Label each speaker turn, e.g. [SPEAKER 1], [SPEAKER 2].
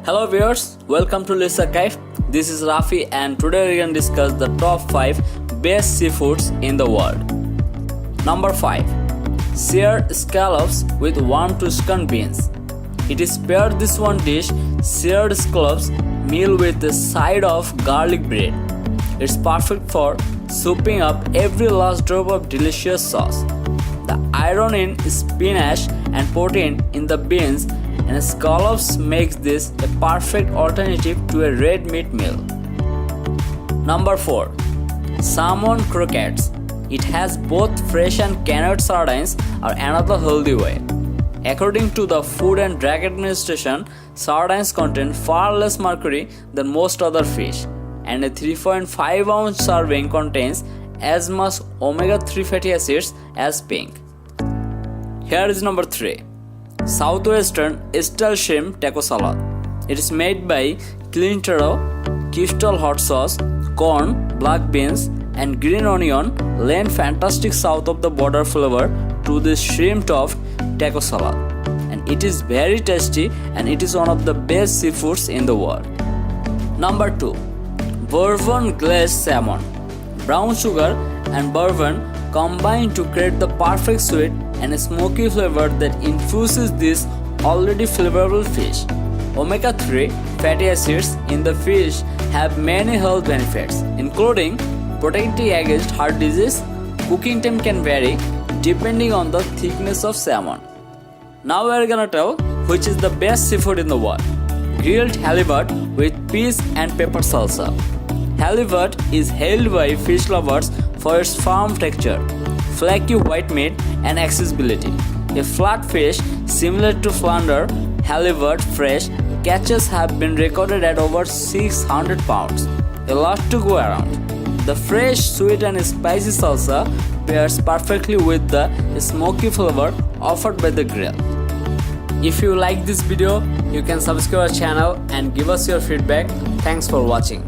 [SPEAKER 1] Hello viewers, welcome to Lisa Cafe. This is Rafi and today we can discuss the top 5 best seafoods in the world. Number 5. Seared scallops with warm Tuscan beans. It is paired this one dish, seared scallops meal with a side of garlic bread. It's perfect for souping up every last drop of delicious sauce. The iron in spinach and protein in the beans and scallops makes this a perfect alternative to a red meat meal. Number 4. Salmon Croquettes. It has both fresh and canned sardines are another healthy way. According to the Food and Drug Administration, sardines contain far less mercury than most other fish, and a 3.5 ounce serving contains as much omega-3 fatty acids as pink. Here is number 3. Southwestern-Style shrimp taco salad. It is made by clean taro, crystal hot sauce, corn, black beans, and green onion lend fantastic south of the border flavor to this shrimp-topped taco salad. And it is very tasty and it is one of the best seafoods in the world. Number 2. Bourbon-Glazed Salmon. Brown sugar and bourbon combine to create the perfect sweet and smoky flavor that infuses this already flavorful fish. Omega-3 fatty acids in the fish have many health benefits, including protecting against heart disease. Cooking time can vary depending on the thickness of salmon. Now we are gonna tell which is the best seafood in the world. Grilled halibut with peas and pepper salsa. Halibut is hailed by fish lovers for its firm texture, flaky white meat, and accessibility. A flat fish similar to flounder, halibut fresh catches have been recorded at over 600 pounds. A lot to go around. The fresh, sweet, and spicy salsa pairs perfectly with the smoky flavor offered by the grill. If you like this video, you can subscribe our channel and give us your feedback. Thanks for watching.